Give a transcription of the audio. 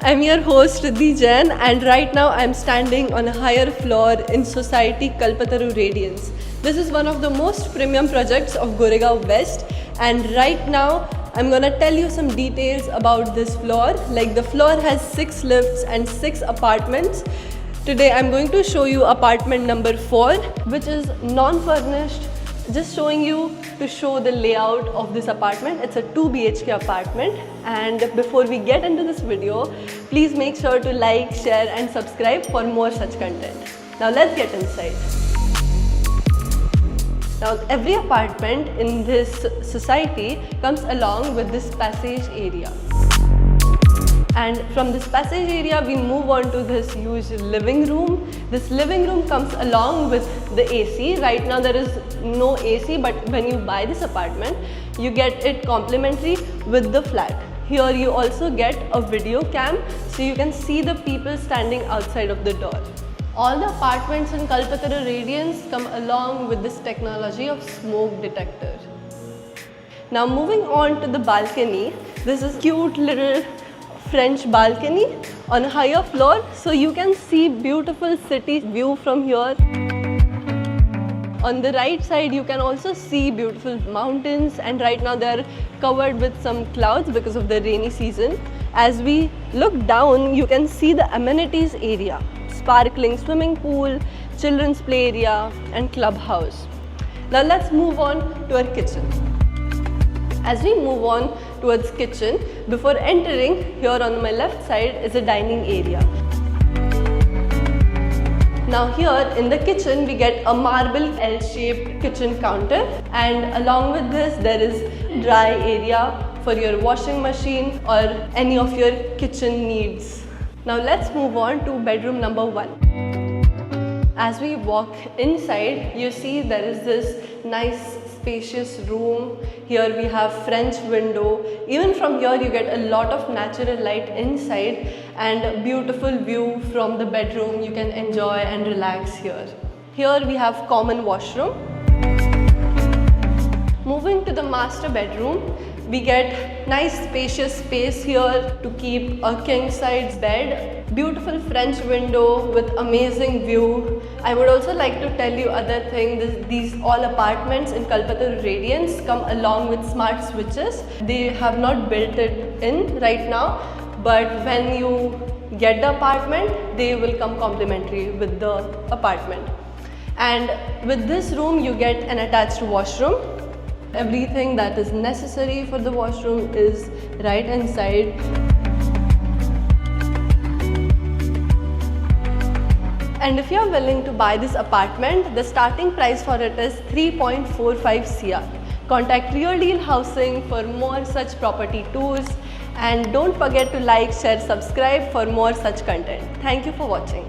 I'm your host Riddhi Jain, and right now I'm standing on a higher floor in Society Kalpataru Radiance. This is one of the most premium projects of Goregaon West, and right now I'm gonna tell you some details about this floor. Like, the floor has 6 lifts and 6 apartments. Today I'm going to show you apartment number 4, which is non-furnished. Just showing you to show the layout of this apartment. It's a 2 BHK apartment, and before we get into this video, please make sure to like, share and subscribe for more such content. Now let's get inside. Now every apartment in this society comes along with this passage area. And from this passage area, we move on to this huge living room. This living room comes along with the AC. Right now there is no AC, but when you buy this apartment, you get it complimentary with the flat. Here you also get a video cam, so you can see the people standing outside of the door. All the apartments in Kalpataru Radiance come along with this technology of smoke detector. Now moving on to the balcony, this is cute little French balcony on a higher floor, so you can see beautiful city view from here. On the right side you can also see beautiful mountains, and right now they are covered with some clouds because of the rainy season. As we look down, you can see the amenities area, sparkling swimming pool, children's play area and clubhouse. Now let's move on to our kitchen. As we move on towards kitchen, before entering, here on my left side is a dining area. Now here in the kitchen we get a marble L-shaped kitchen counter, and along with this there is dry area for your washing machine or any of your kitchen needs. Now let's move on to bedroom number 1. As we walk inside, you see there is this nice spacious room. Here we have French window. Even from here you get a lot of natural light inside and a beautiful view from the bedroom. You can enjoy and relax here. Here we have common washroom. Moving to the master bedroom, we get nice spacious space here to keep a king size bed. Beautiful French window with amazing view. I would also like to tell you other thing. These all apartments in Kalpataru Radiance come along with smart switches. They have not built it in right now, but when you get the apartment, they will come complimentary with the apartment. And with this room you get an attached washroom. Everything that is necessary for the washroom is right inside. And if you are willing to buy this apartment, the starting price for it is 3.45 CR. Contact Real Deal Housing for more such property tours, and don't forget to like, share, subscribe for more such content. Thank you for watching.